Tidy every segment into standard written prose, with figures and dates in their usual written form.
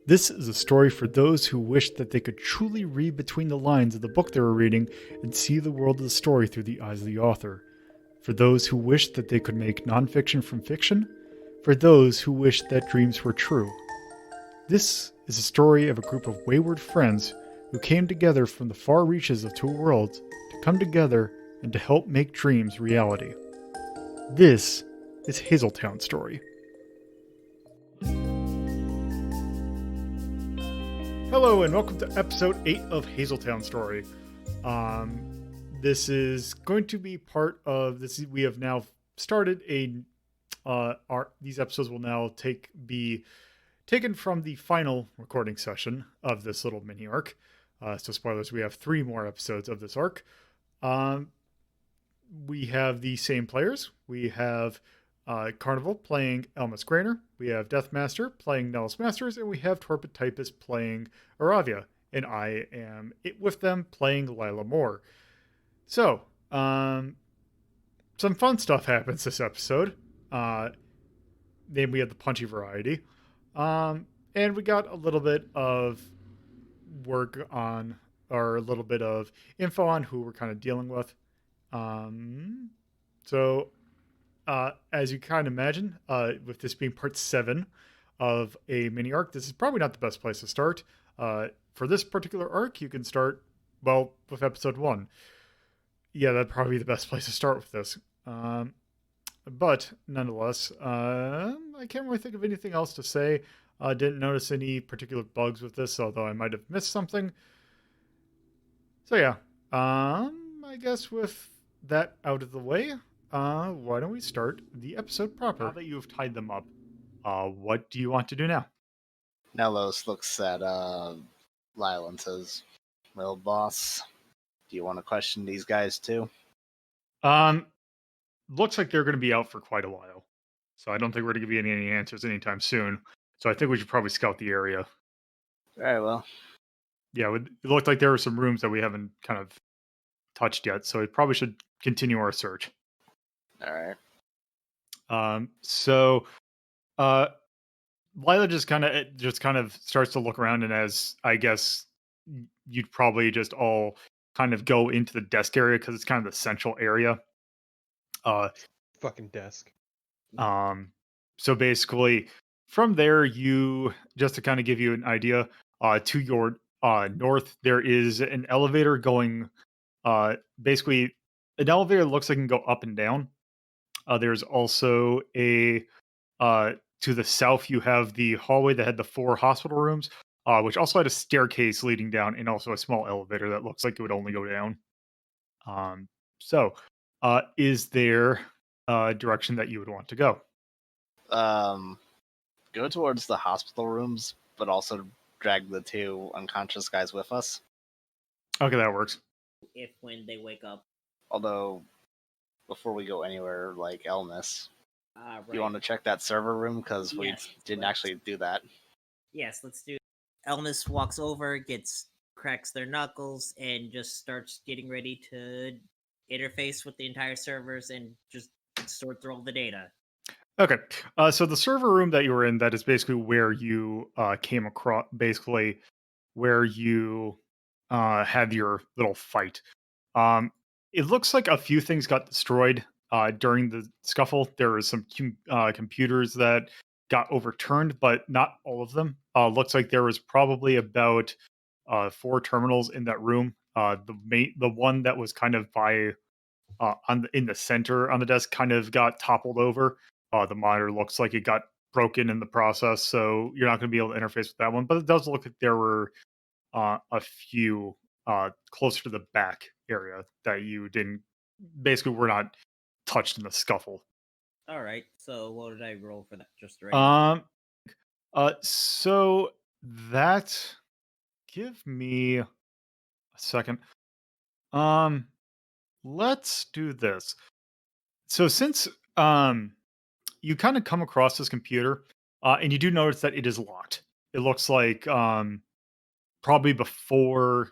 This is a story for those who wish that they could truly read between the lines of the book they were reading and see the world of the story through the eyes of the author. For those who wish that they could make nonfiction from fiction. For those who wish that dreams were true. This is a story of a group of wayward friends who came together from the far reaches of two worlds to come together and to help make dreams reality. This is Hazeltown Story. Hello and welcome to episode 8 of Hazeltown Story. This is going to be part of this. We have now started these episodes will now be taken from the final recording session of this little mini arc. So spoilers, we have 3 more episodes of this arc. We have the same players. We have Carnival playing Elmis Graner. We have Deathmaster playing Nelos Masters, and we have TorpidTypist playing Iravia. And I am with them playing Lyla Moore. So, some fun stuff happens this episode. Then we had the punchy variety. And we got a little bit of work on, or a little bit of info on who we're kind of dealing with. As you kind of imagine, with this being part 7 of a mini arc, this is probably not the best place to start. For this particular arc, you can start, with episode 1. Yeah, that'd probably be the best place to start with this. But nonetheless, I can't really think of anything else to say. Didn't notice any particular bugs with this, although I might have missed something. So yeah, I guess with that out of the way, why don't we start the episode proper? Now that you've tied them up, what do you want to do now? Nelos looks at Lyla and says, "Well, boss, do you want to question these guys too?" Looks like they're going to be out for quite a while, so I don't think we're going to give you any answers anytime soon. So I think we should probably scout the area. Very well. Yeah, it looked like there were some rooms that we haven't kind of touched yet, so we probably should continue our search. All right. Lyla just kind of starts to look around, and as I guess you'd probably just all kind of go into the desk area because it's kind of the central area. Fucking desk. So basically, from there, you just to kind of give you an idea, to your north, there is an elevator going. Basically, an elevator looks like it can go up and down. There's also to the south, you have the hallway that had the 4 hospital rooms, which also had a staircase leading down, and also a small elevator that looks like it would only go down. Is there a direction that you would want to go? Go towards the hospital rooms, but also drag the 2 unconscious guys with us. Okay, that works. If when they wake up. Although, before we go anywhere, like Elmis, Right. You want to check that server room? Because we didn't actually do that. Yes, let's do it. Elmis walks over, cracks their knuckles, and just starts getting ready to interface with the entire servers and just sort through all the data. Okay, so the server room that you were in, that is basically where you came across, basically where you had your little fight. It looks like a few things got destroyed during the scuffle. There were some computers that got overturned, but not all of them. Looks like there was probably about 4 terminals in that room. The one that was kind of by in the center on the desk kind of got toppled over. The monitor looks like it got broken in the process, so you're not going to be able to interface with that one. But it does look like there were a few closer to the back area that you were not touched in the scuffle. All right. So what did I roll for that? Just right. So that, give me a second. Let's do this. So since you kind of come across this computer, and you do notice that it is locked. It looks like probably before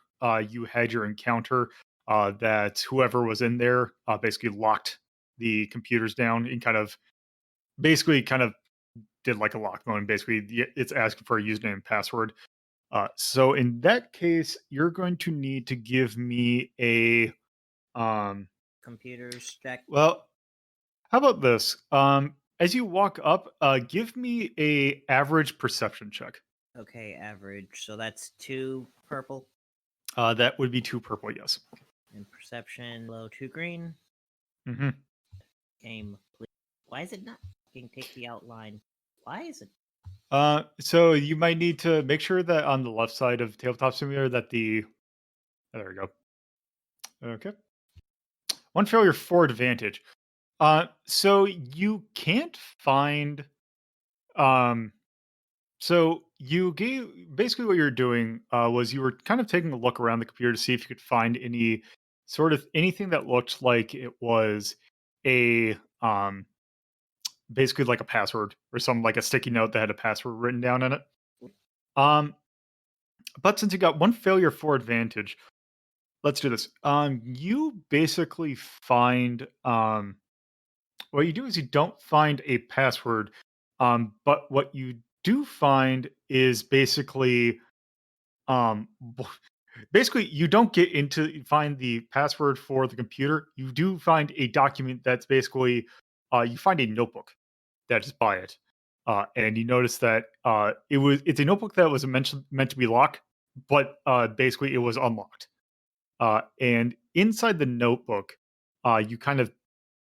you had your encounter, that whoever was in there basically locked the computers down and kind of did like a lock phone. Basically, it's asking for a username and password. So in that case, you're going to need to give me a um. Computers check. Well, how about this? As you walk up, give me a average perception check. Okay, average. So that's 2 purple That would be 2 purple. Yes. and perception low 2 green. Hmm. Game. Please. Why is it not fucking take the outline? Why is it? So you might need to make sure that on the left side of Tabletop Simulator that the there we go. Okay. One failure, 4 advantage. So you can't find um so you gave basically what you're doing was you were kind of taking a look around the computer to see if you could find any sort of anything that looked like it was a basically like a password or some like a sticky note that had a password written down in it. Um but since you got one failure, 4 advantage, let's do this. You basically find what you do is you don't find a password, but what you do find is basically basically you don't get into find the password for the computer. You do find a document that's basically you find a notebook that is by it, and you notice that it's a notebook that was meant to be locked, but basically it was unlocked. And inside the notebook, you kind of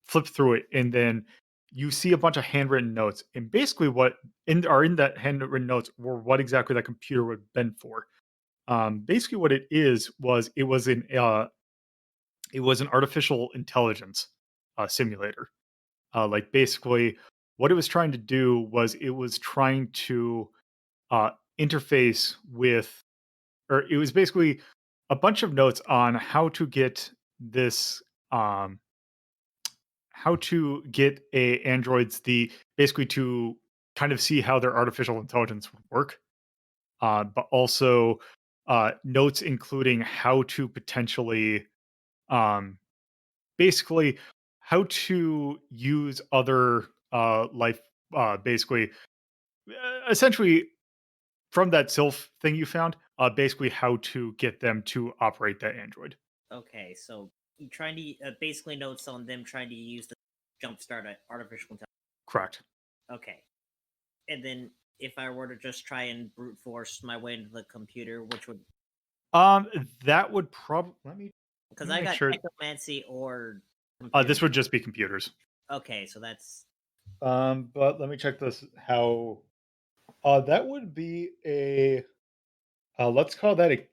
flip through it, and then you see a bunch of handwritten notes. And basically, what in that handwritten notes were what exactly that computer would have been for. Basically, what it is was it was an artificial intelligence simulator. Like basically, what it was trying to do was it was trying to uh, interface with, or it was basically a bunch of notes on this um, how to get a androids the basically to kind of see how their artificial intelligence would work, but also notes including how to potentially um, basically how to use other life basically essentially from that sylph thing you found basically how to get them to operate that android. Okay, so you trying to basically notes on them trying to use the jumpstart artificial intelligence. Correct. Okay, and then if I were to just try and brute force my way into the computer, which would um that would probably because let me I make got sure necromancy or this computer. would just be computers. Okay, so that's But let me check this. How? That would be a. Let's call that a.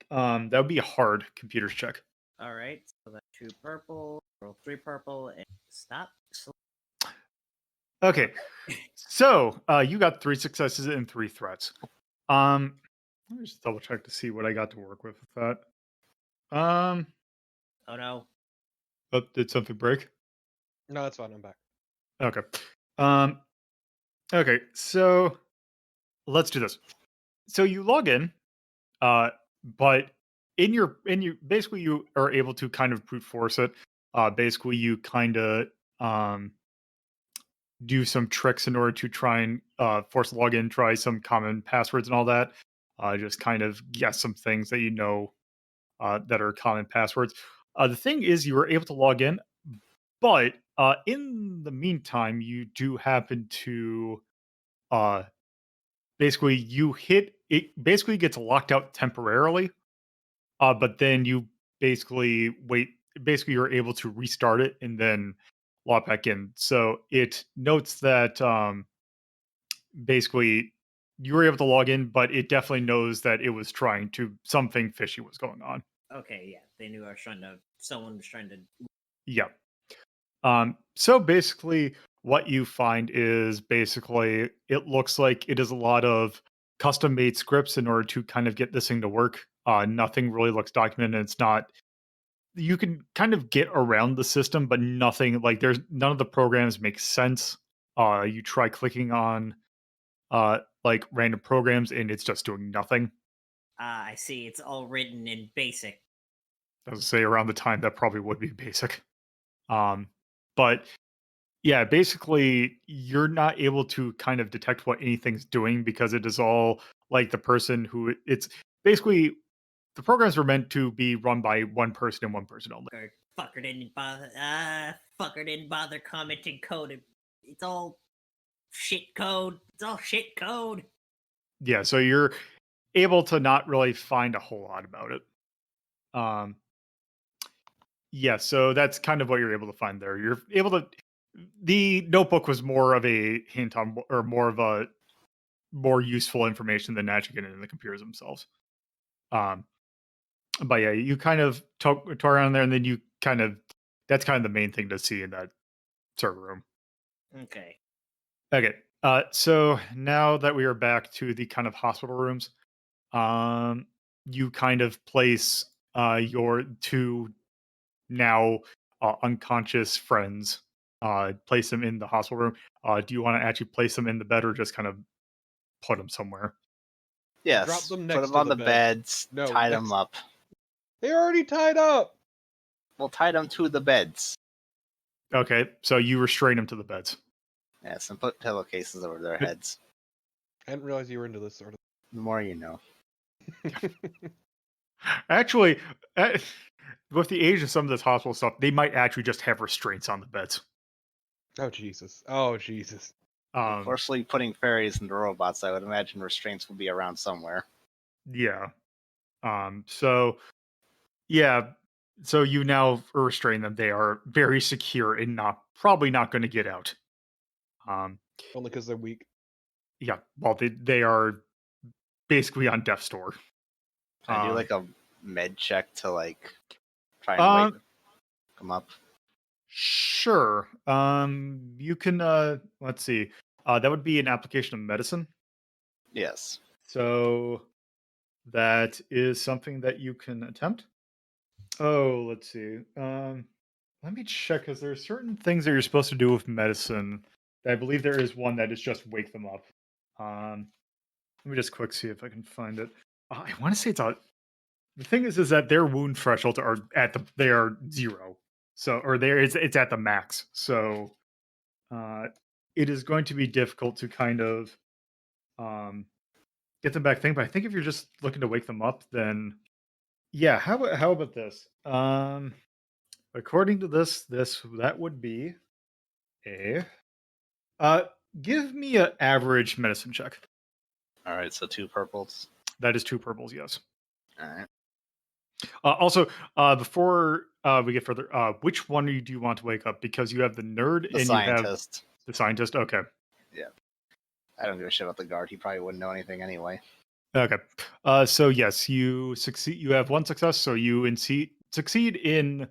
That would be a hard computers check. all right. So that's 2 purple, roll 3 purple, and stop. Okay, so you got 3 successes and 3 threats. Let me just double check to see what I got to work with that. Um, Oh no. oh, did something break? No, that's fine. I'm back. Okay. Um, okay, so let's do this. So you log in, uh, but in your basically you are able to kind of brute force it. Basically you kind of um do some tricks in order to try and force login, try some common passwords and all that. Just kind of guess some things that you know that are common passwords. The thing is, you were able to log in, but in the meantime, you do happen to uh, basically you hit it. Basically, gets locked out temporarily, but then you basically wait. Basically, you're able to restart it and then log back in. So it notes that basically you were able to log in, but it definitely knows that it was trying to something fishy was going on. Okay, yeah, they knew I was trying to. Someone was trying to. Yeah. So basically, what you find is basically it looks like it is a lot of custom made scripts in order to kind of get this thing to work. Nothing really looks documented. It's not. You can kind of get around the system, but nothing like there's none of the programs make sense. You try clicking on like random programs and it's just doing nothing. Ah, I see. It's all written in basic. I would say around the time that probably would be basic. Um, but Yeah, basically, you're not able to kind of detect what anything's doing because it is all like the person who it's basically the programs were meant to be run by one person and one person only. Fucker didn't bother commenting code. It's all shit code. It's all shit code. Yeah, so you're able to not really find a whole lot about it. Um, yeah, so that's kind of what you're able to find there. You're able to. The notebook was more of a hint on, or more of a more useful information than actually getting in the computers themselves. Um, but yeah, you kind of tour around there, and then you kind of that's kind of the main thing to see in that server room. Okay. Okay, so now that we are back to the kind of hospital rooms, you kind of place your two now unconscious friends, place them in the hospital room. Do you want to actually place them in the bed or just kind of put them somewhere? Yes. Drop them Put next them to on the the bed. beds. No, tie next- them up. They're already tied up. We'll tie them to the beds. Okay, so you restrain them to the beds. Yes, and put pillowcases over their heads. I didn't realize you were into this sort of. The more you know. Actually, with the age of some of this hospital stuff, they might actually just have restraints on the beds. Oh Jesus! Oh Jesus! Unfortunately, putting fairies into robots, I would imagine restraints will be around somewhere. Yeah. So yeah. So you now restrain them. They are very secure and probably not going to get out. Only because they're weak. Yeah. Well, they are basically on death's door. Can I do like a med check to like try and wake them up? Sure. You can. Let's see. That would be an application of medicine. Yes. So that is something that you can attempt. Oh, let's see. Let me check because there are certain things that you're supposed to do with medicine. I believe there is one that is just wake them up. Let me just quick see if I can find it. I want to say it's a. The thing is that their wound thresholds are they are 0. So or it's at the max. So it is going to be difficult to kind of get them back thinking. But I think if you're just looking to wake them up, then yeah. How about this? According to this that would be a uh give me an average medicine check. All right, so 2 purples. That is 2 purples, yes. All right. Also, before we get further, which one do you want to wake up? Because you have the nerd The and you have scientist. the scientist. Okay. Yeah. I don't give a shit about the guard. He probably wouldn't know anything anyway. Okay. So yes, you succeed. You have 1 success. So you succeed in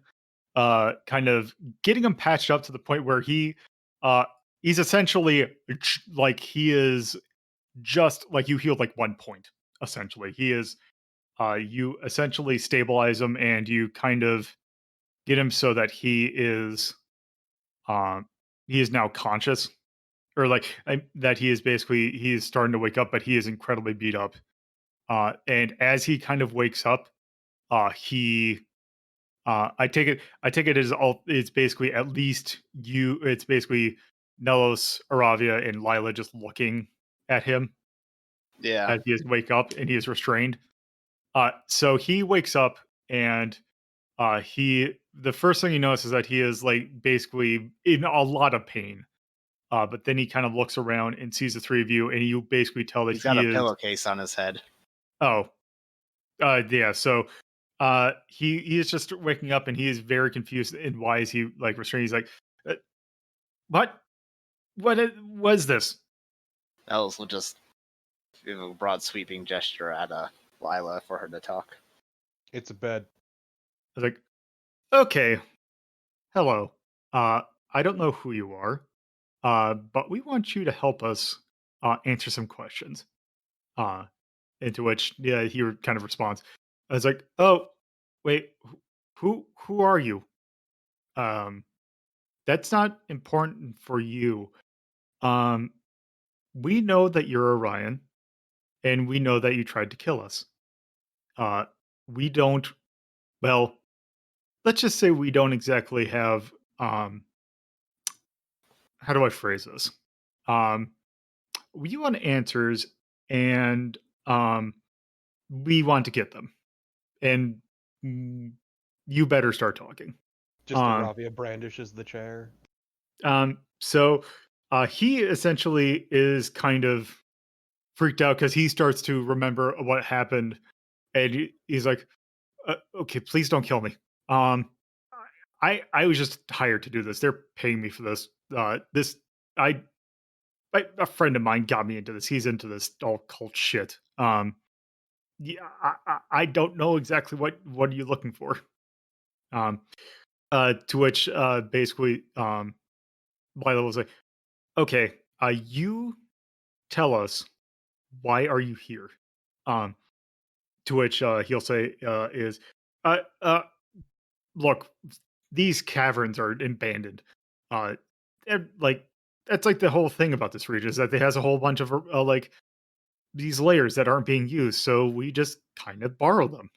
kind of getting him patched up to the point where he's essentially like he is just like you healed like 1 point. Essentially, he is. You essentially stabilize him and you kind of get him so that he is now conscious or like that he is basically he's starting to wake up, but he is incredibly beat up. And as he kind of wakes up, he I take it as all it's basically at least it's basically Nelos, Iravia, and Lyla just looking at him Yeah. as he is wake up and he is restrained. So he wakes up and the first thing he notices is that he is like basically in a lot of pain. But then he kind of looks around and sees the 3 of you, and you basically tell that He's got he a is. pillowcase on his head. Oh, yeah. So, he is just waking up, and he is very confused. And why is he like restrained? He's like, "What? Was this?" Ellis will just give a broad sweeping gesture at Lyla for her to talk. It's a bed. I was like, "Okay, hello. I don't know who you are, but we want you to help us answer some questions." Uh, into which, yeah, he kind of responds. I was like, "Oh, wait, who are you? Um, that's not important for you. Um, we know that you're Orion, and we know that you tried to kill us. Uh, we don't. Well, let's just say we don't exactly have how do I phrase this? Um, we want answers, and we want to get them, and mm, you better start talking. Just Um, Iravia brandishes the chair. so he essentially is kind of freaked out because he starts to remember what happened, and he's like, "Okay, please don't kill me. Um, I was just hired to do this. They're paying me for this. This I a friend of mine got me into this. He's into this all cult shit. Yeah, I don't know exactly what are you looking for." Um, to which basically Lila was like, "Okay, you tell us why are you here?" Um, to which he'll say is, uh, uh, "Look, these caverns are abandoned. Uh, they're like that's like the whole thing about this region is that it has a whole bunch of like these layers that aren't being used, so we just kind of borrow them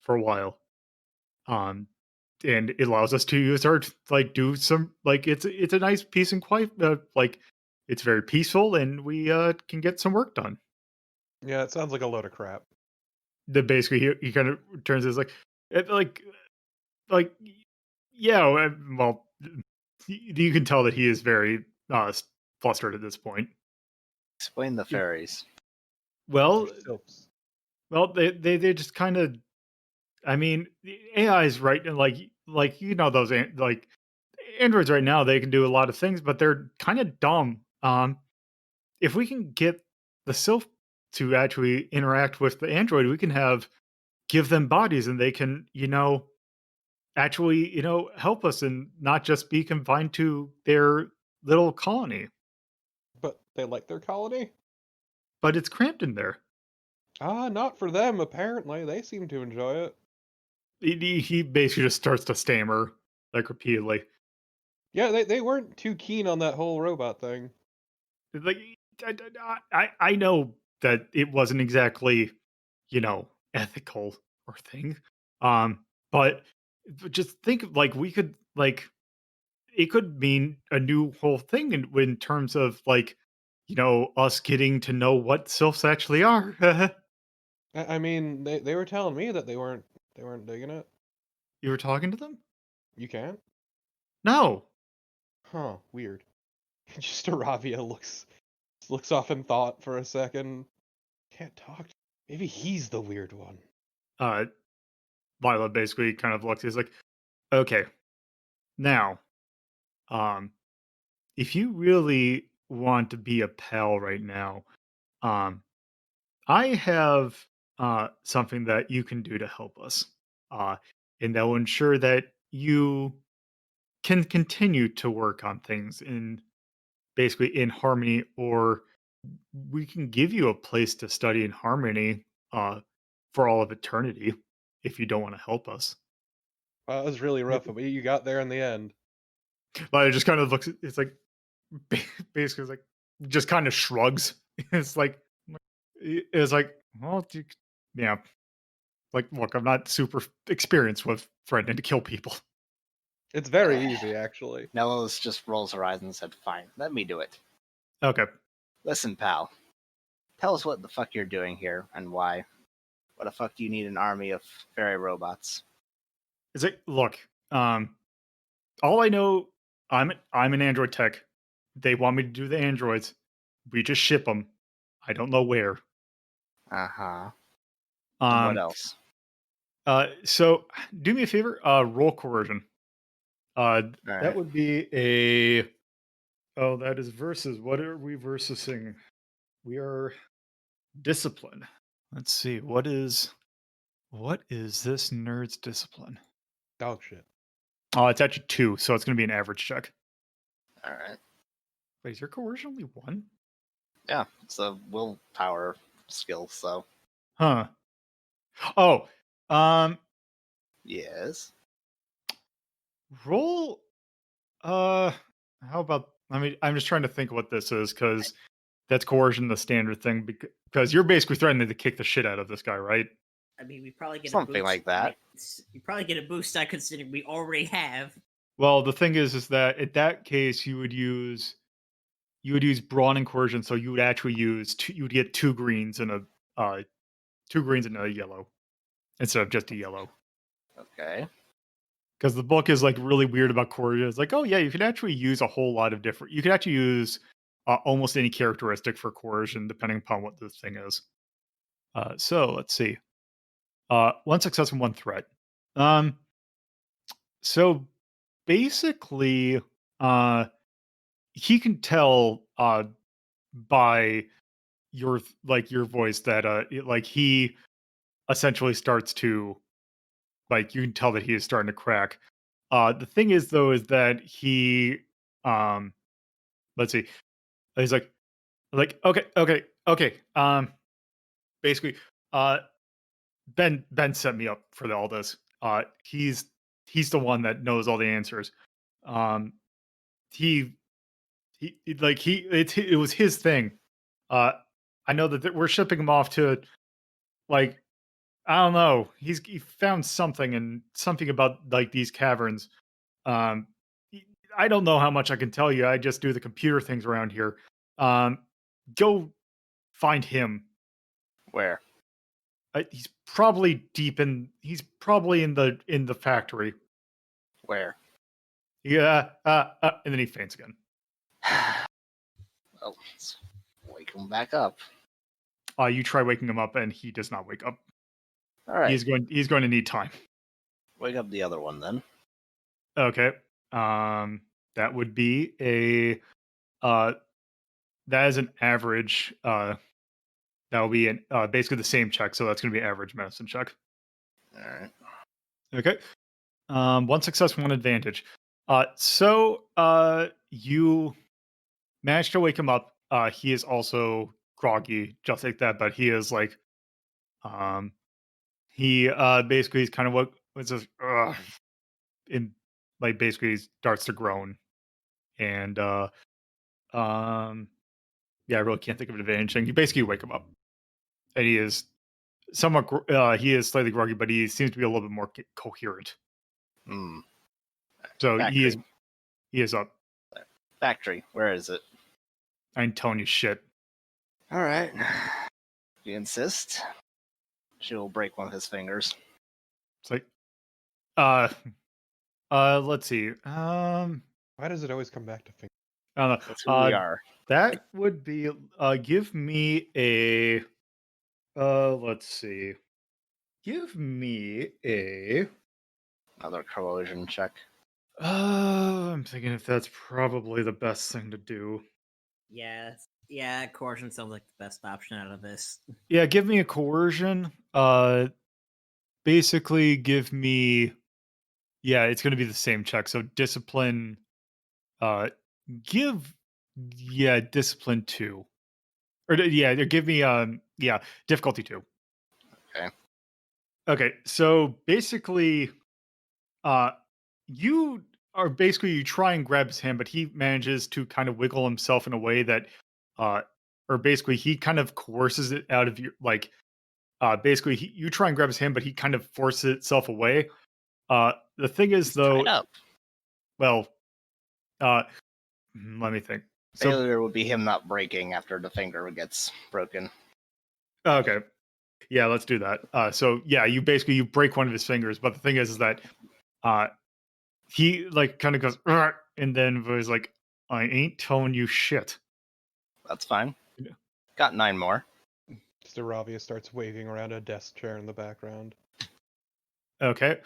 for a while. Um, and it allows us to use our like do some like it's a nice peace and quiet like it's very peaceful and we can get some work done." Yeah, it sounds like a load of crap. The basically he kind of turns his like it, like yeah well you can tell that he is very flustered at this point. Explain the fairies. Well, They're sylphs. they just kind of I mean, the AI is right, and like you know those like androids right now they can do a lot of things, but they're kind of dumb. If we can get the Sylph to actually interact with the android, we can have give them bodies, and they can actually help us and not just be confined to their little colony. But they like their colony? But it's cramped in there. Ah, not for them, apparently. They seem to enjoy it. He basically just starts to stammer like repeatedly. Yeah, they weren't too keen on that whole robot thing. Like I know that it wasn't exactly, ethical or thing. But just think of, like we could like it could mean a new whole thing in terms of like, us getting to know what sylphs actually are. I mean, they were telling me that they weren't digging it. You were talking to them? You can't? No. Huh, weird. Just Aravia looks off in thought for a second. Can't talk. Maybe he's the weird one. Uh Lila basically kind of looks, he's like, okay, now, um, if you really want to be a pal right now, um, I have something that you can do to help us. Uh, and that will ensure that you can continue to work on things in basically in harmony, or we can give you a place to study in harmony for all of eternity if you don't want to help us. That was really rough, but you got there in the end. But it just kind of looks, it's like, basically, it's like, just kind of shrugs. It's like, it's like, well, yeah, like, look, I'm not super experienced with threatening to kill people. It's very easy, actually. Nelos just rolls her eyes and said, "Fine, let me do it. Okay. Listen, pal. Tell us what the fuck you're doing here and why. What the fuck do you need an army of fairy robots?" It's like, look, all I know, I'm an Android tech. They want me to do the androids. We just ship them. I don't know where. Uh-huh. And what Um, else? so do me a favor, roll coercion. All That right. would be a. Oh, that is versus. What are we versusing? We are discipline. Let's see. What is this nerd's discipline? Dog shit. Oh, it's actually 2, so it's going to be an average check. All right. Wait, is your coercion only 1? Yeah, it's a willpower skill, so Huh. Oh, yes. roll. How about? I mean, I'm just trying to think what this is because that's coercion, the standard thing. Because you're basically threatening to kick the shit out of this guy, right? I mean, we probably get a Something boost. like that. You probably get a boost. I consider we already have. Well, the thing is that in that case you would use brawn and coercion, so you would actually use you would get two greens and a uh, two greens and a yellow instead of just a yellow. Okay. Because the book is like really weird about coercion. It's like, oh yeah, you can actually use a whole lot of different. You can actually use almost any characteristic for coercion, depending upon what the thing is. So let's see. One success and one threat. Um, so basically, he can tell by your voice that he essentially starts to you can tell that he is starting to crack. The thing is though is that he um let's see. He's okay. Basically, uh Ben set me up for all this. He's the one that knows all the answers. Um he it was his thing. Uh I know that we're shipping him off to like I don't know. He found something and something about like these caverns. Um, y- I don't know how much I can tell you. I just do the computer things around here. Um, go find him. Where? He's probably deep in. He's probably in the factory. Where? Yeah. And then he faints again. Oh, let's wake him back up. You try waking him up, and he does not wake up. All right. He's going to need time. Wake up the other one then. Okay. That would be a that is an average. That will be an basically the same check, so that's going to be average medicine check. All right. Okay. One success, one advantage. You managed to wake him up. He is also groggy, just like that, but he is like, he basically is kind of what was this, in like basically he starts to groan, and yeah, I really can't think of an advantage thing. You basically wake him up, and he is somewhat, he is slightly groggy, but he seems to be a little bit more coherent. Hmm. So Factory. he is up. Factory. Where is it? I ain't telling you shit. All right. If you insist, she will break one of his fingers. It's like, let's see. Why does it always come back to fingers? I don't know. That's who we are. That would be. Give me a. Let's see. Give me a. Another coercion check. I'm thinking if that's probably the best thing to do. Yeah, coercion sounds like the best option out of this. Yeah, give me a coercion. Basically, give me. Yeah, it's going to be the same check. So discipline. Give. Yeah, discipline 2. Or yeah, give me yeah, difficulty 2. Okay. Okay, so basically uh you you try and grab his hand, but he manages to kind of wiggle himself in a way that or basically he kind of coerces it out of you basically you try and grab his hand, but he kind of forces itself away. The thing is He's though, tied up. well, uh let me think. So Failure would be him not breaking after the finger gets broken. okay. Yeah, let's do that. So yeah, you break one of his fingers, but the thing is that he like kind of goes "Argh," and then was like, I ain't telling you shit. That's fine. Yeah. Got 9 more. Just Iravia starts waving around a desk chair in the background. Okay.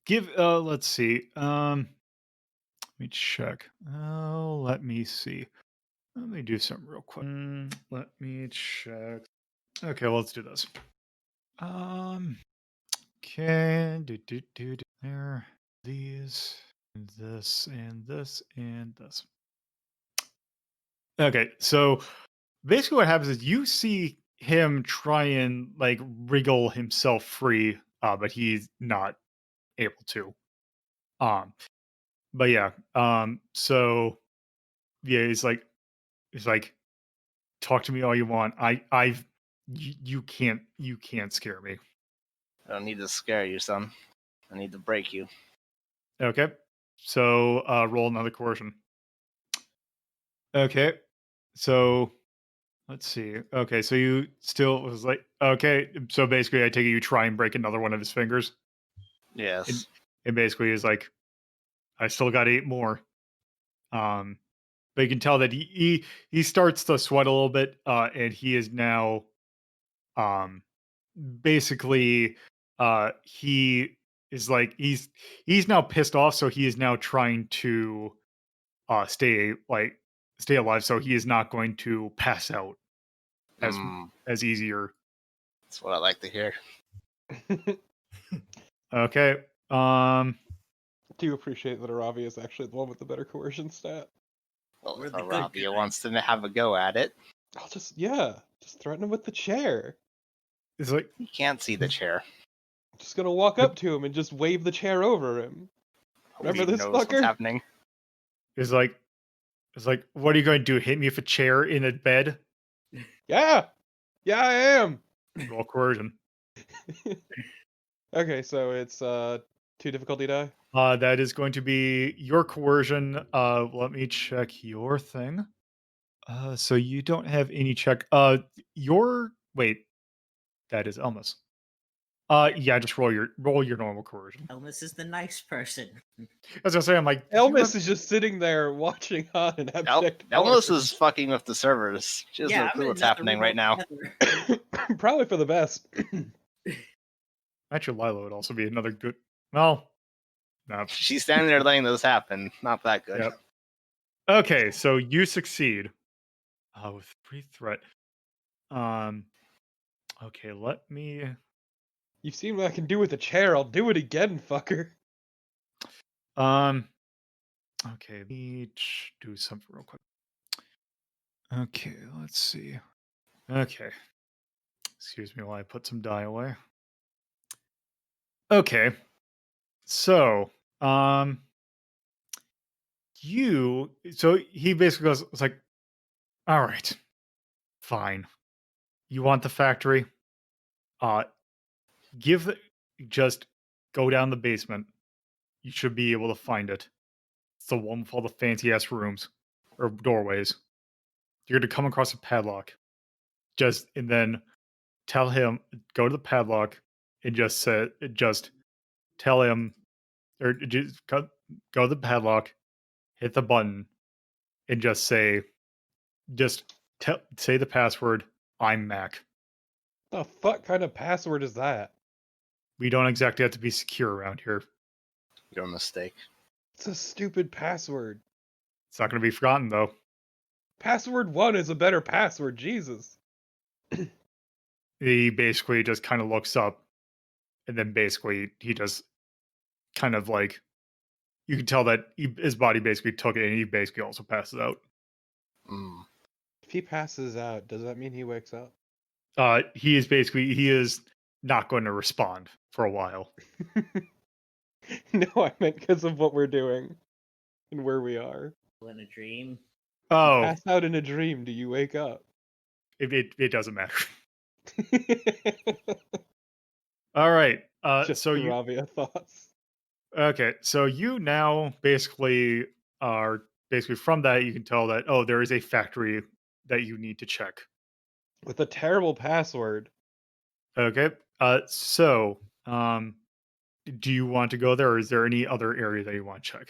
Give let's see. Let me check. Oh, let me see. Let me do something real quick. Let me check. Okay, well, let's do this. Okay, there. These, and this, and this, and this. Okay, so basically what happens is you see him try and like wriggle himself free, but he's not able to. Um, but yeah, so yeah, he's like, talk to me all you want. You can't scare me. I don't need to scare you, son. I need to break you. Okay. So roll another coercion. Okay. So let's see. Okay, so you still was like okay. So basically, I take it you try and break another one of his fingers. And Yes. it basically is like I still got 8 more. Um, but you can tell that he starts to sweat a little bit, and he is now um basically he is like he's now pissed off, so he is now trying to stay alive, so he is not going to pass out as Mm, as easier. that's what I like to hear. Okay. Do you appreciate that Iravia is actually the one with the better coercion stat? Well, We're if the good Aravia guys. wants to have a go at it, I'll just threaten him with the chair. It's like he can't see the chair. I'm just gonna walk up to him and just wave the chair over him. Remember Nobody this knows what's fucker? happening. it's like it's like what are you going to do? Hit me with a chair in a bed? Yeah, I am. Roll coercion. Okay, so it's 2 difficulty die. That is going to be your coercion. Let me check your thing. So you don't have any check. Your wait, that is Elmis. Yeah, just roll your normal coercion. Elmis is the nice person. As I say, I'm like, Elmis is just sitting there watching on in abject Elmos horror. is fucking with the servers. She has no I'm clue in what's another happening room right now. altogether. Probably for the best. actually Lyla would also be another good. Well, no. She's standing there letting this happen. Not that good. Yep. Okay, so you succeed. With 3 threat. Okay, let me. You've seen what I can do with a chair. I'll do it again, fucker. Okay, let me do something real quick. Okay, let's see. Okay. Excuse me while I put some die away. Okay. So, so he basically goes, it's like, all right, fine. You want the factory? Uh, give, the- just go down the basement. You should be able to find it. It's the one with all the fancy ass rooms or doorways. You're going to come across a padlock. And then tell him, go to the padlock and just tell him, or just go to the padlock, hit the button, and just say the password. I'm Mac. The fuck kind of password is that? We don't exactly have to be secure around here. Your mistake. It's a stupid password. It's not going to be forgotten though. Password 1 is a better password, Jesus. He basically just kind of looks up, and then basically he just kind of like you can tell that his body basically took it, and he basically also passes out. Mm. If he passes out, does that mean he wakes up? He is not going to respond for a while. No, I meant because of what we're doing and where we are. In a dream. Oh, Pass out in a dream, do you wake up? it doesn't matter. All right. Just So you Iravia thoughts. okay? So you now basically are basically from that you can tell that there is a factory that you need to check. With a terrible password. Okay. So do you want to go there, or is there any other area that you want to check?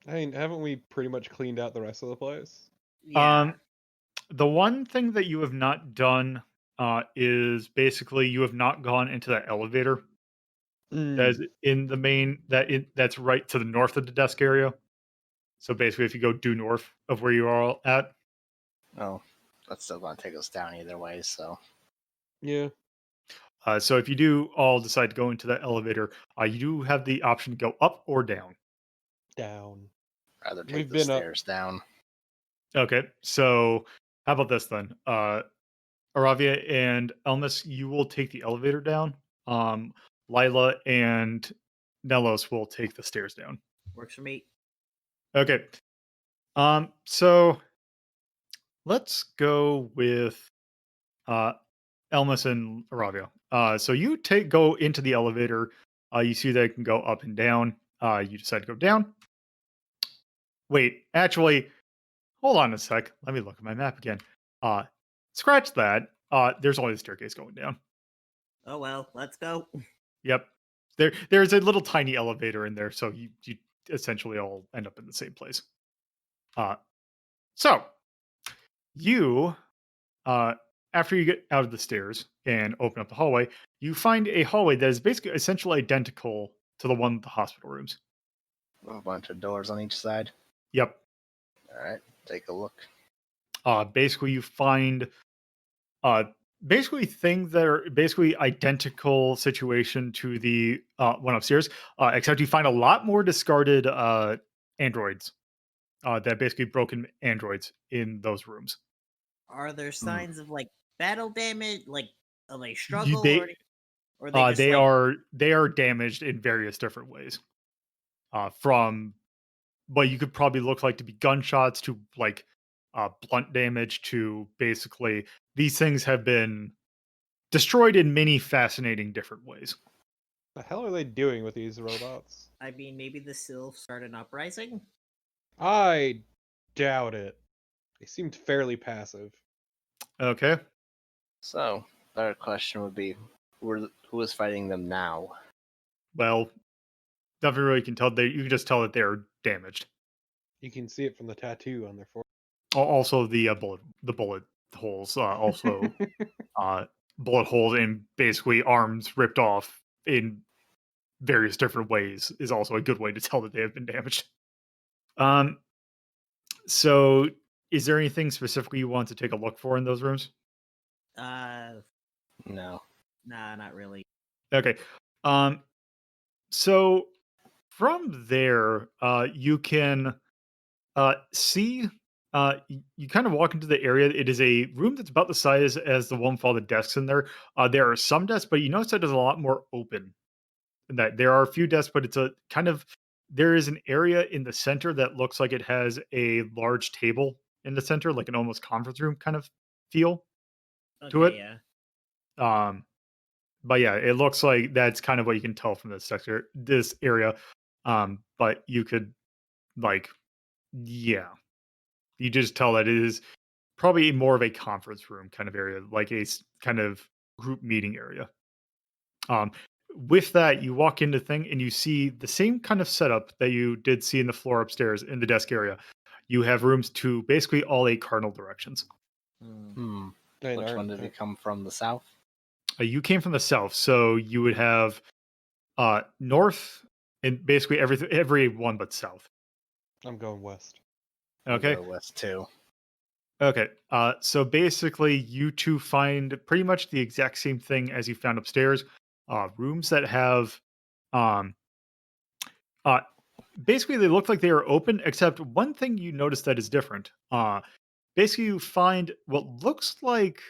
I mean, haven't we pretty much cleaned out the rest of the place? Yeah. The one thing that you have not done is basically you have not gone into that elevator that is in the main that's right to the north of the desk area. So basically, if you go due north of where you are all at, Oh, that's still going to take us down either way. So Yeah. so if you do all decide to go into that elevator, you do have the option to go up or down. Down. rather take We've the been up. stairs down. Okay, so how about this then? Aravia and Elmis, you will take the elevator down. Lyla and Nelos will take the stairs down. Works for me. Okay. So let's go with Elmis and Aravia. So you go into the elevator. You see that it can go up and down. you decide to go down. Wait, actually, hold on a sec. Let me look at my map again. Scratch that. There's only the staircase going down. Oh well, let's go. Yep. There's a little tiny elevator in there, so you essentially all end up in the same place. So you after you get out of the stairs and open up the hallway, you find a hallway that is basically essentially identical to the one with the hospital rooms. A bunch of doors on each side. Yep. All right, take a look. Basically you find basically things that are basically identical situation to the one upstairs, except you find a lot more discarded androids, that basically broken androids in those rooms. Are there signs of like battle damage, like of a You, struggle, they or they just they are damaged in various different ways. From what you could probably look like to be gunshots to like blunt damage to basically these things have been destroyed in many fascinating different ways. The hell are they doing with these robots? I mean, maybe the Sylphs start an uprising. I doubt it. They seemed fairly passive. Okay. So, our question would be, who is fighting them now? Well, nothing really can tell. You can just tell that they're damaged. You can see it from the tattoo on their forehead. Also, the bullet holes. Also, bullet holes and basically arms ripped off in various different ways is also a good way to tell that they have been damaged. So is there anything specifically you want to take a look for in those rooms? No, No. not really. Okay. So from there, you can see. You kind of walk into the area. It is a room that's about the size as the one with all the desks in there. There are some desks, but you notice that there's a lot more open. And that there are a few desks, but it's a kind of there is an area in the center that looks like it has a large table in the center, like an almost conference room kind of feel to it. Okay, yeah. But yeah, it looks like that's kind of what you can tell from this area. But you could like, yeah, you just tell that it is probably more of a conference room kind of area, like kind of group meeting area. With that, you walk into thing and you see the same kind of setup that you did see in the floor upstairs in the desk area. You have rooms to basically all 8 cardinal directions. Hmm. Wait, Which one did he come from? The south? You came from the south, so you would have north and basically every one but south. I'm going west. Okay. I'll go west too. Okay. So basically, you two find pretty much the exact same thing as you found upstairs. Rooms that have, um, basically they look like they are open, except one thing you notice that is different. Basically, you find what looks like,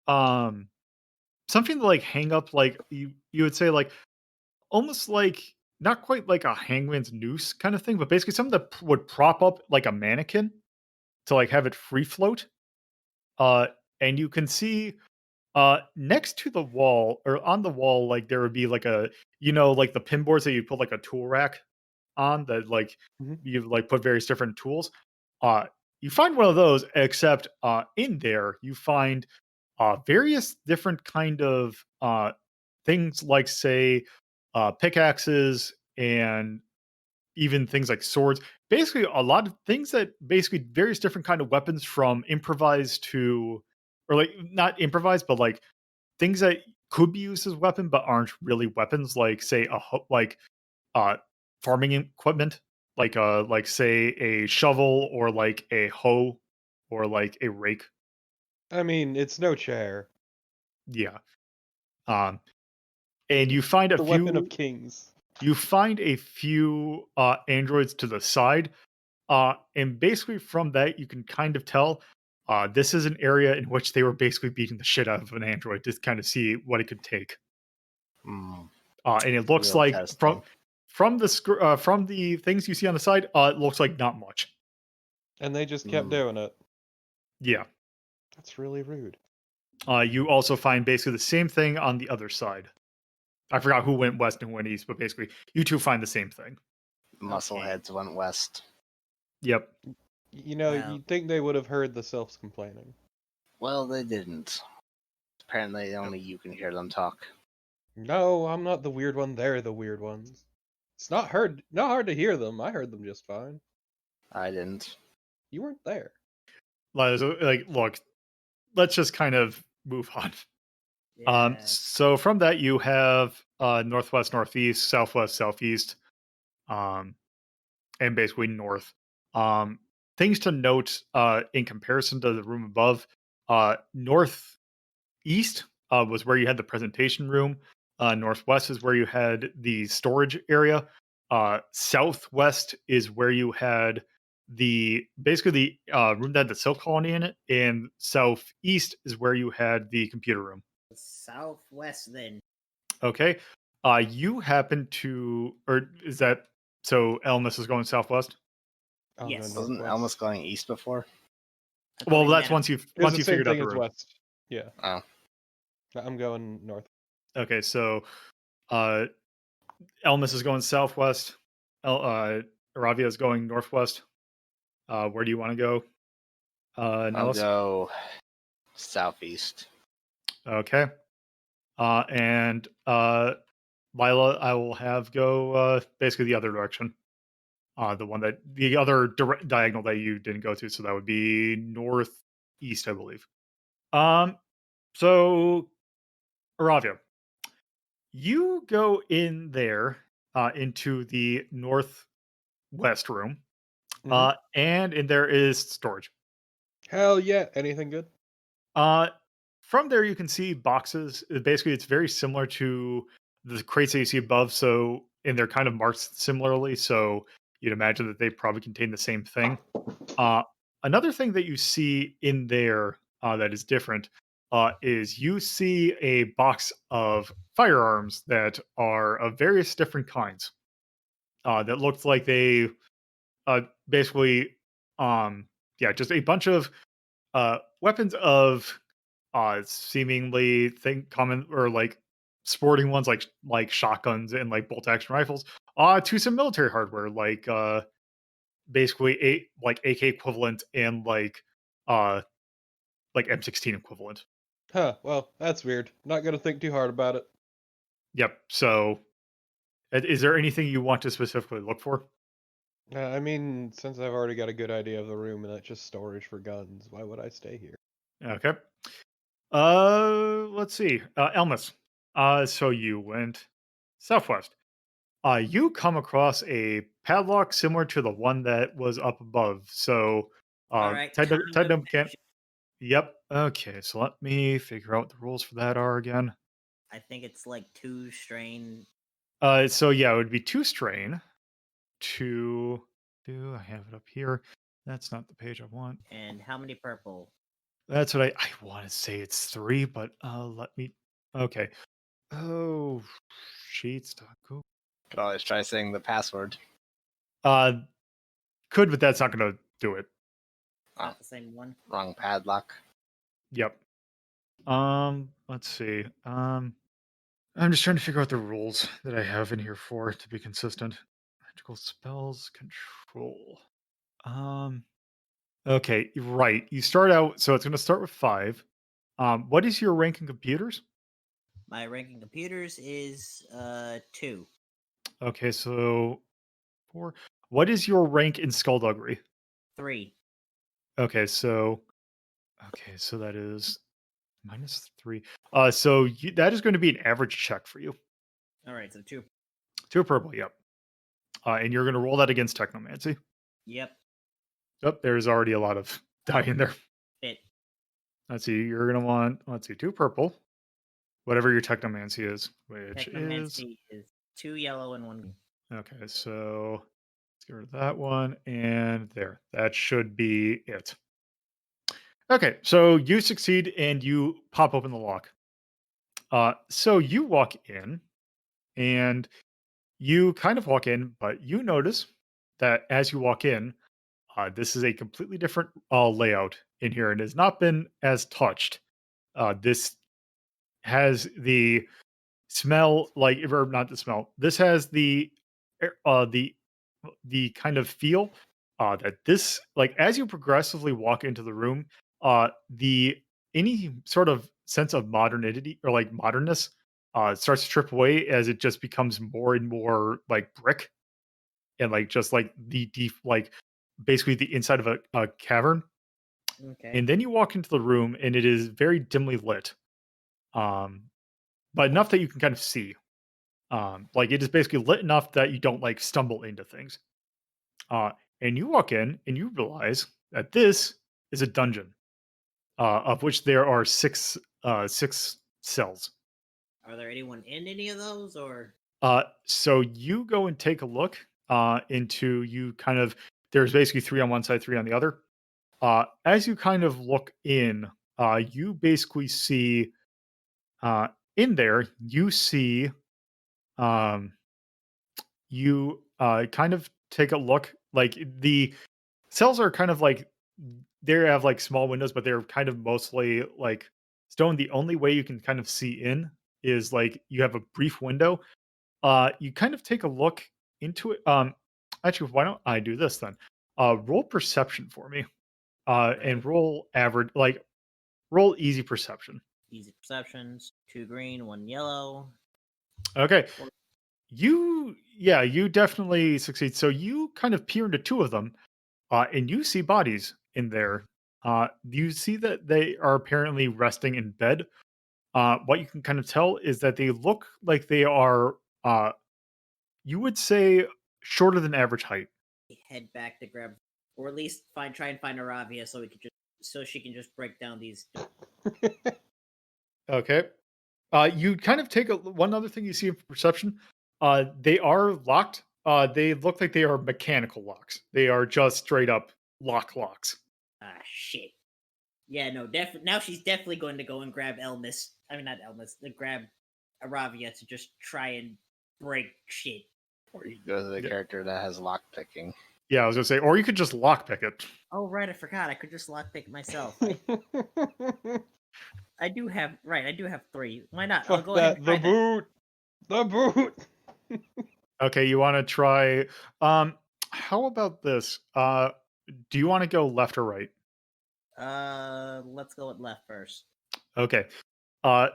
something to like hang up, like you would say, like almost like not quite like a hangman's noose kind of thing, but basically something that would prop up like a mannequin to like have it free float. Uh, and you can see next to the wall or on the wall, like there would be like like the pin boards that you put like a tool rack on that like Mhm. you like put various different tools. Uh, you find one of those, except in there you find various different kind of things like say pickaxes and even things like swords, basically a lot of things that basically various different kind of weapons from improvised to or like not improvised but like things that could be used as weapon but aren't really weapons, like say uh farming equipment, like say a shovel or like a hoe or like a rake. I mean, it's no chair. Yeah. um and you find a The weapon of few kings. androids to the side. And basically from that, you can kind of tell this is an area in which they were basically beating the shit out of an android to kind of see what it could take. Hmm. And it looks Real like testing. from the things you see on the side, it looks like not much. And they just kept doing it. Yeah. That's really rude. You also find basically the same thing on the other side. I forgot who went west and who went east, but basically you two find the same thing. Muscleheads went west. Yep. You know, Well- you'd think they would have heard the sylphs complaining. Well, they didn't. Apparently, only you can hear them talk. No, I'm not the weird one. They're the weird ones. It's not hard to hear them. I heard them just fine. I didn't. You weren't there. Like, look, let's just kind of move on. Yeah. So from that you have northwest, northeast, southwest, southeast, and basically north. Things to note in comparison to the room above. Northeast was where you had the presentation room. Northwest is where you had the storage area. Southwest is where you had the room that had the silk colony in it, and southeast is where you had the computer room. Southwest then. Okay. You happen to, or is that so? Elmis is going southwest. I'm Yes. going Wasn't northwest. Elmis going east before? I thought Well, we that's met once you It's the same figured out thing the as room. west. Yeah. Oh. I'm going north. Okay, so Elmis is going southwest. Iravia is going northwest. Where do you want to go? I'll Nelos? go southeast. Okay. And Lyla, I will have go basically the other direction. The other diagonal that you didn't go to, so that would be northeast, I believe. So Iravia, you go in there into the northwest room, Mhm. and in there is storage. Hell yeah! Anything good? Uh, from there, you can see boxes. Basically, it's very similar to the crates that you see above. So, and they're kind of marked similarly. So, you'd imagine that they probably contain the same thing. Uh, Another thing that you see in there that is different is you see a box of firearms that are of various different kinds. That looked like they basically, yeah, just a bunch of weapons of seemingly think common or like sporting ones like shotguns and like bolt action rifles to some military hardware basically like AK equivalent and like M16 equivalent. Huh. Well, that's weird. Not gonna think too hard about it. Yep. So is there anything you want to specifically look for? I mean, since I've already got a good idea of the room and that's just storage for guns, why would I stay here? Okay. Let's see. Elmis. So you went southwest. You come across a padlock similar to the one that was up above. So, All right. Ted, time Ted to can't. finish. Yep. Okay. So let me figure out the rules for that are again. I think it's like 2 strain. So yeah, it would be 2 strain. Do I have it up here? That's not the page I want. And how many purple? That's what I want to say. It's 3, but let me. Okay. Oh, sheets. Go. Could always try saying the password. Uh, could, but that's not going to do it. Oh. Not the same one. Wrong padlock. Yep. Let's see. I'm just trying to figure out the rules that I have in here for to be consistent. Magical spells control. Okay, right. You start out, so it's going to start with 5. What is your rank in computers? My ranking computers is 2. Okay, so 4. What is your rank in skullduggery? 3. Okay, so that is -3. So that is going to be an average check for you. All right, so 2. 2 purple, yep. And you're going to roll that against technomancy. Yep. Oh, there's already a lot of die in there. Fit. Let's see. You're going to want, let's see, 2 purple, whatever your technomancy is, which is. Technomancy is 2 yellow and 1 green. Okay, so let's get rid of that one. And there. That should be it. Okay, so you succeed and you pop open the lock. So you walk in and you kind of walk in, but you notice that as you walk in, this is a completely different layout in here and has not been as touched. This has the smell, like, or not the smell. This has the the kind of feel that this, like, as you progressively walk into the room, the any sort of sense of modernity or like modernness starts to trip away as it just becomes more and more like brick and like just like the deep, like basically the inside of a cavern. Okay. And then you walk into the room and it is very dimly lit, um, but enough that you can kind of see. Like it is basically lit enough that you don't like stumble into things. Uh, and you walk in and you realize that this is a dungeon, of which there are six cells. Are there anyone in any of those, or So you go and take a look into you kind of there's basically three on one side, three on the other. As you kind of look in, you basically see uh, in there. You see um, you kind of take a look. Like the cells are kind of like they have like small windows, but they're kind of mostly like stone. The only way you can kind of see in is like you have a brief window. You kind of take a look into it. Actually, why don't I do this then? Roll perception for me. And right? roll average, like roll easy perception. Easy perceptions. 2 green, 1 yellow. Okay. Or- Yeah, you definitely succeed. So you kind of peer into two of them, and you see bodies in there. You see that they are apparently resting in bed. What you can kind of tell is that they look like they are, you would say, shorter than average height. Head back to grab, or at least try and find Aravia so we could just so she can just break down these. Okay. You kind of take one other thing you see in perception. They are locked. They look like they are mechanical locks. They are just straight up locks. Ah, shit. Yeah, no, definitely. Now she's definitely going to go and grab Elmis. I mean, not Elmis. Grab Aravia to just try and break shit. Or you go to the Yeah. character that has lock picking. Yeah, I was gonna say, or you could just lockpick it. Oh, right, I forgot. I could just lockpick myself. I do have right. I do have 3. Why not? I'll Fuck go ahead that. and The try that. boot. The boot. Okay, you want to try? How about this? Do you want to go left or right? Let's go with left first. Okay.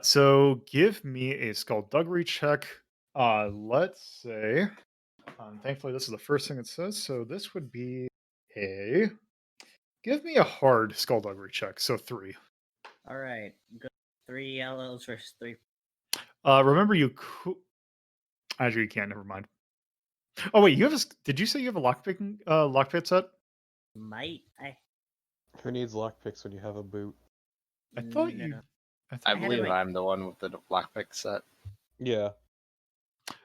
So give me a skullduggery check. Let's say. Thankfully, this is the first thing it says. So this would be a. Give me a hard skullduggery check. So 3. All right, go 3 yellows versus 3. Remember you. Actually, you can't. Never mind. Oh wait, you have a. Did you say you have a lockpick set? Might I? Who needs lockpicks when you have a boot? I thought No. you. I I thought. had believe my- I'm the one with the lockpick set. Yeah.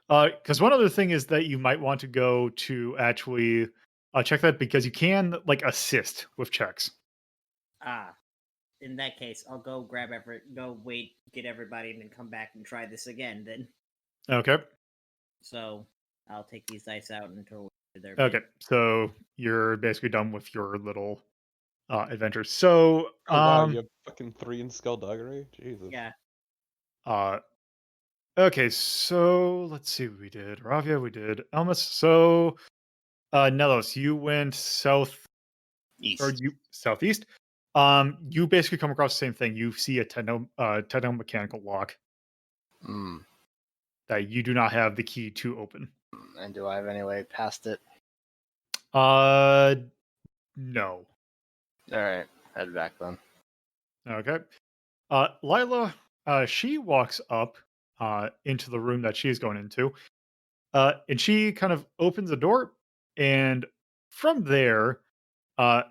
Because one other thing is that you might want to go to actually check that because you can like assist with checks. Ah, in that case, I'll go go wait, get everybody, and then come back and try this again. Then, Okay. so I'll take these dice out until they're Okay. So you're basically done with your little adventure. So Oh wow, you have fucking 3 in skullduggery? Jesus. Yeah, uh okay, so let's see what we did. Ravia, we did Elmis. So Nelos, you went south or East. you southeast. You basically come across the same thing. You see a techno mechanical lock Hmm. that you do not have the key to open. And do I have any way past it? No. All right, head back then. Okay. Lyla, she walks up into the room that she's going into, and she kind of opens the door, and from there, uh,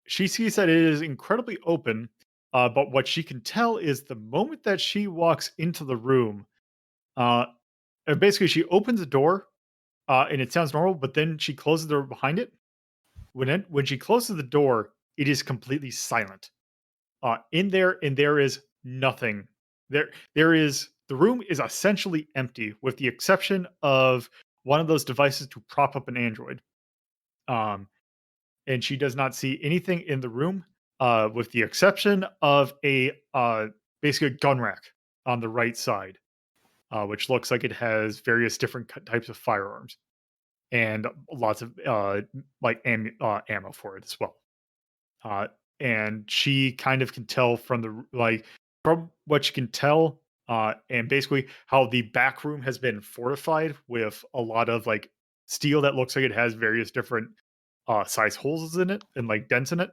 she sees that it is incredibly open. But what she can tell is the moment that she walks into the room, uh, basically she opens the door, and it sounds normal, but then she closes the door behind it. When she closes the door, it is completely silent. In there, and there is nothing. There is the room is essentially empty, with the exception of one of those devices to prop up an android. Um, and she does not see anything in the room, with the exception of a basically a gun rack on the right side, which looks like it has various different types of firearms. and lots of like ammo for it as well. And she kind of can tell from from what she can tell, and basically how the back room has been fortified with a lot of like steel that looks like it has various different size holes in it and like dents in it.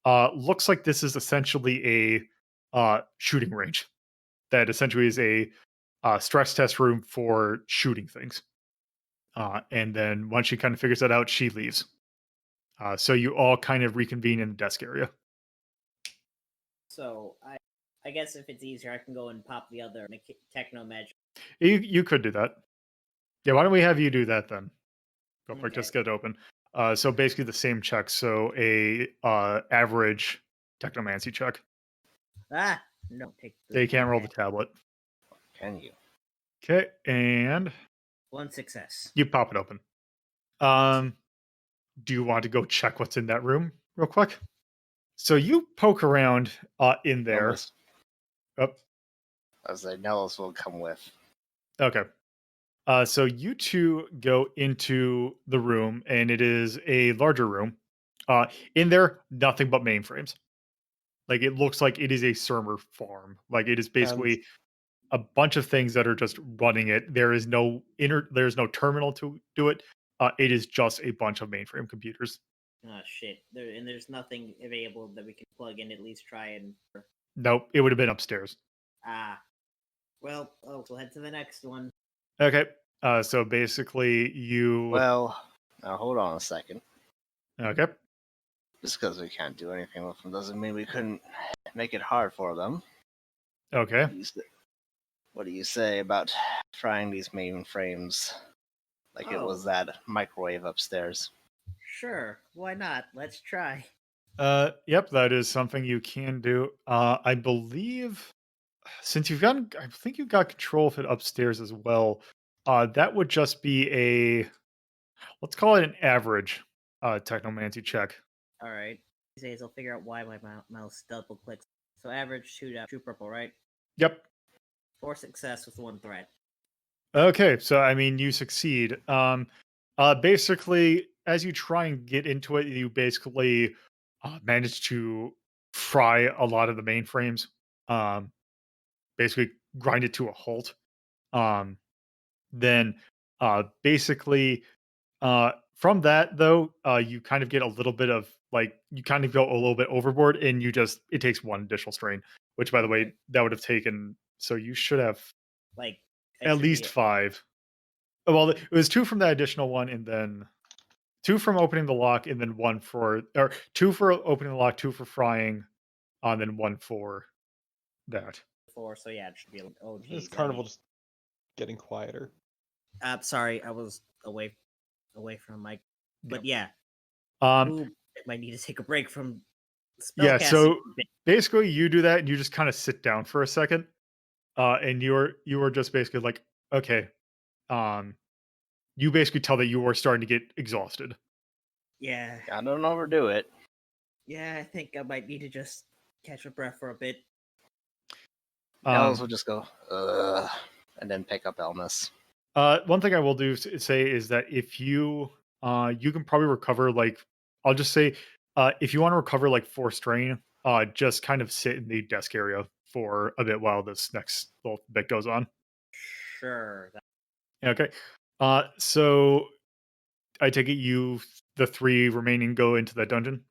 Looks like this is essentially a shooting range that essentially is a stress test room for shooting things. And then once she kind of figures that out, she leaves. So you all kind of reconvene in the desk area. So I guess if it's easier, I can go and pop the other techno magic. You could do that. Yeah, why don't we have you do that then? Go quick, Okay. just get it open. So basically the same check. So a average technomancy check. Ah, no, take the They can't roll the advantage. tablet. Can you? Okay, and One success. you pop it open. Do you want to go check what's in that room real quick? So you poke around in there. Elmis, Oh, as I Nelos will come with. okay. So you two go into the room, and it is a larger room. In there, nothing but mainframes. Like it looks like it is a server farm. Like it is basically a bunch of things that are just running it. There's no terminal to do it. It is just a bunch of mainframe computers. Oh shit! There's nothing available that we can plug in. At least try and. Nope, it would have been upstairs. Ah, well, we'll head to the next one. Okay. So basically, you. Well, now hold on a second. Okay. Just because we can't do anything with them doesn't mean we couldn't make it hard for them. Okay. What do you say about trying these mainframes like it was Oh. that microwave upstairs? Sure, why not? Let's try. Yep, that is something you can do. I believe since I think you've got control of it upstairs as well. That would just be let's call it an average technomancy check. All right. Hazel, figure out why my mouse double clicks. So average two purple, right? Yep. 4 success with 1 threat. Okay, so I mean you succeed. Basically, as you try and get into it, you basically manage to fry a lot of the mainframes. Um, Basically grind it to a halt. Um, then basically from that though, you kind of get a little bit of like you kind of go a little bit overboard, and it takes 1 additional strain. Which, by the way, that would have taken. So you should have Like at should least be- 5. Well, it was 2 from that additional one, and then 2 from opening the lock, and then 1 for or 2 for opening the lock, 2 for frying, and then 1 for that. 4. So yeah, it should be. Oh This geez. carnival just getting quieter. Sorry, I was away from Mike. But yeah, Um, ooh, might need to take a break from yeah, spellcasting. so basically you do that and you just kind of sit down for a second. And you are just basically like, okay. You basically tell that you are starting to get exhausted. Yeah, I don't overdo it. yeah, I think I might need to just catch my breath for a bit. Nelos will just go, ugh, and then pick up Elmis. One thing I will say is that if you you can probably recover like I'll just say if you want to recover like 4 strain, just kind of sit in the desk area for a bit while this next little bit goes on. Sure. Okay. So I take it the 3 remaining go into that dungeon.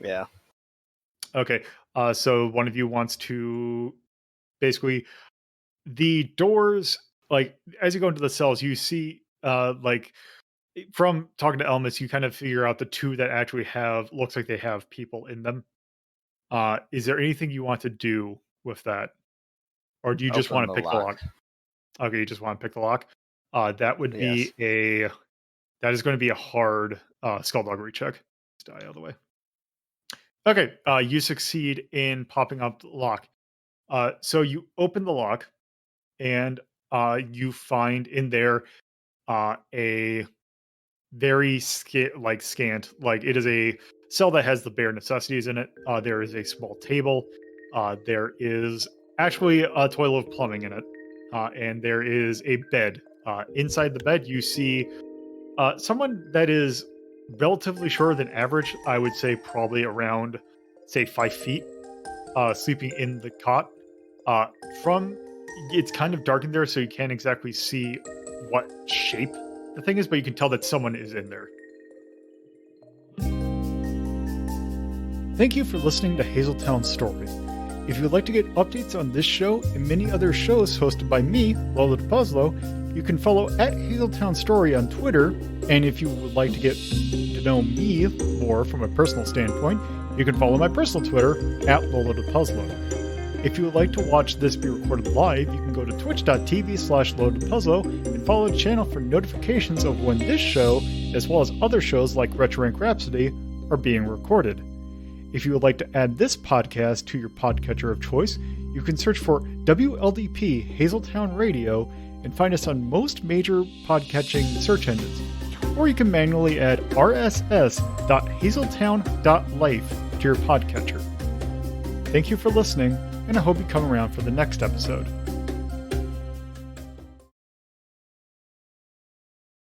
Yeah. Okay. So one of you wants to basically the doors, like as you go into the cells, you see like from talking to Elmis, you kind of figure out the 2 that actually looks like they have people in them. Is there anything you want to do with that? Or do you just Open want to the pick the lock. lock? Okay, you just want to pick the lock. That would Yes. be that is going to be a hard skullduggery check. Just die out of the way. Okay, you succeed in popping up the lock. So you open the lock, and you find in there a very scant, like it is a cell that has the bare necessities in it. There is a small table. There is actually a toilet of plumbing in it, and there is a bed. Inside the bed, you see Someone that is relatively shorter than average, I would say probably around, say, 5 feet, sleeping in the cot. It's kind of dark in there, so you can't exactly see what shape the thing is, but you can tell that someone is in there. Thank you for listening to Hazeltown Story. If you would like to get updates on this show and many other shows hosted by me, LoloDePuzlo, you can follow at Hazeltown Story on Twitter, and if you would like to get to know me more from a personal standpoint, you can follow my personal Twitter at LoloDePuzlo. If you would like to watch this be recorded live, you can go to twitch.tv/LoloDePuzlo and follow the channel for notifications of when this show, as well as other shows like Retro Rank Rhapsody, are being recorded. If you would like to add this podcast to your podcatcher of choice, you can search for WLDP Hazeltown Radio and find us on most major podcatching search engines. Or you can manually add rss.hazeltown.life to your podcatcher. Thank you for listening, and I hope you come around for the next episode.